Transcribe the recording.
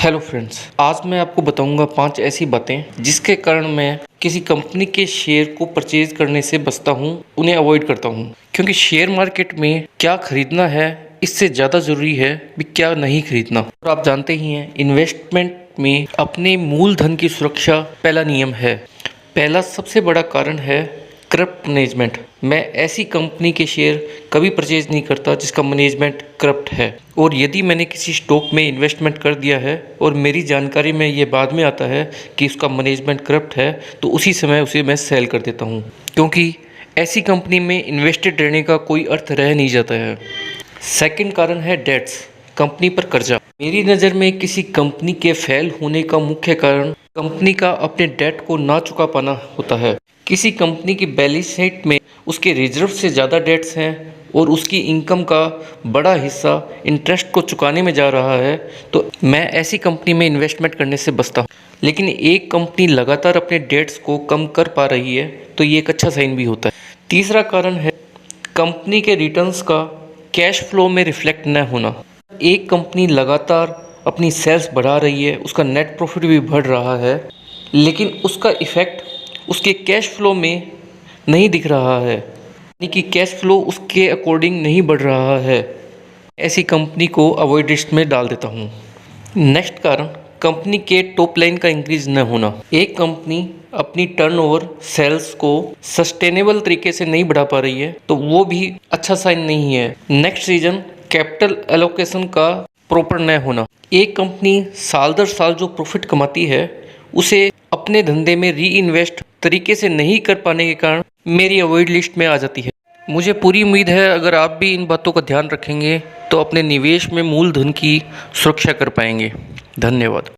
Hello friends, आज मैं आपको बताऊंगा 5 ऐसी बातें जिसके कारण मैं किसी कंपनी के शेयर को परचेज करने से बचता हूं, उन्हें अवॉइड करता हूं। क्योंकि शेयर मार्केट में क्या खरीदना है इससे ज़्यादा ज़रूरी है भी क्या नहीं खरीदना। और आप जानते ही हैं, इन्वेस्टमेंट में अपने मूलधन की सुरक्षा पहला नियम है। पहला सबसे बड़ा कारण है करप्ट मैनेजमेंट। मैं ऐसी कंपनी के शेयर कभी परचेज नहीं करता जिसका मैनेजमेंट करप्ट है। और यदि मैंने किसी स्टॉक में इन्वेस्टमेंट कर दिया है और मेरी जानकारी में ये बाद में आता है कि उसका मैनेजमेंट करप्ट है, तो उसी समय उसे मैं सेल कर देता हूँ, क्योंकि ऐसी कंपनी में इन्वेस्टेड रहने का कोई अर्थ रह नहीं जाता है। सेकंड कारण है डेट्स, कंपनी पर कर्जा। मेरी नज़र में किसी कंपनी के फेल होने का मुख्य कारण कंपनी का अपने डेट को ना चुका पाना होता है। किसी कंपनी की बैलेंस शीट में उसके रिजर्व से ज़्यादा डेट्स हैं और उसकी इनकम का बड़ा हिस्सा इंटरेस्ट को चुकाने में जा रहा है, तो मैं ऐसी कंपनी में इन्वेस्टमेंट करने से बचता हूँ। लेकिन एक कंपनी लगातार अपने डेट्स को कम कर पा रही है तो ये एक अच्छा साइन भी होता है। तीसरा कारण है कंपनी के रिटर्न्स का कैश फ्लो में रिफ्लेक्ट न होना। एक कंपनी लगातार अपनी सेल्स बढ़ा रही है, उसका नेट प्रॉफिट भी बढ़ रहा है, लेकिन उसका इफ़ेक्ट उसके कैश फ्लो में नहीं दिख रहा है, यानी कि कैश फ्लो उसके अकॉर्डिंग नहीं बढ़ रहा है। ऐसी कंपनी को अवॉइड लिस्ट में डाल देता हूँ। नेक्स्ट कारण कंपनी के टॉप लाइन का इंक्रीज न होना। एक कंपनी अपनी टर्नओवर सेल्स को सस्टेनेबल तरीके से नहीं बढ़ा पा रही है तो वो भी अच्छा साइन नहीं है। नेक्स्ट रीजन कैपिटल एलोकेशन का प्रॉपर न होना। एक कंपनी साल दर साल जो प्रॉफिट कमाती है उसे अपने धंधे में री इन्वेस्ट तरीके से नहीं कर पाने के कारण मेरी अवॉइड लिस्ट में आ जाती है। मुझे पूरी उम्मीद है अगर आप भी इन बातों का ध्यान रखेंगे तो अपने निवेश में मूलधन की सुरक्षा कर पाएंगे। धन्यवाद।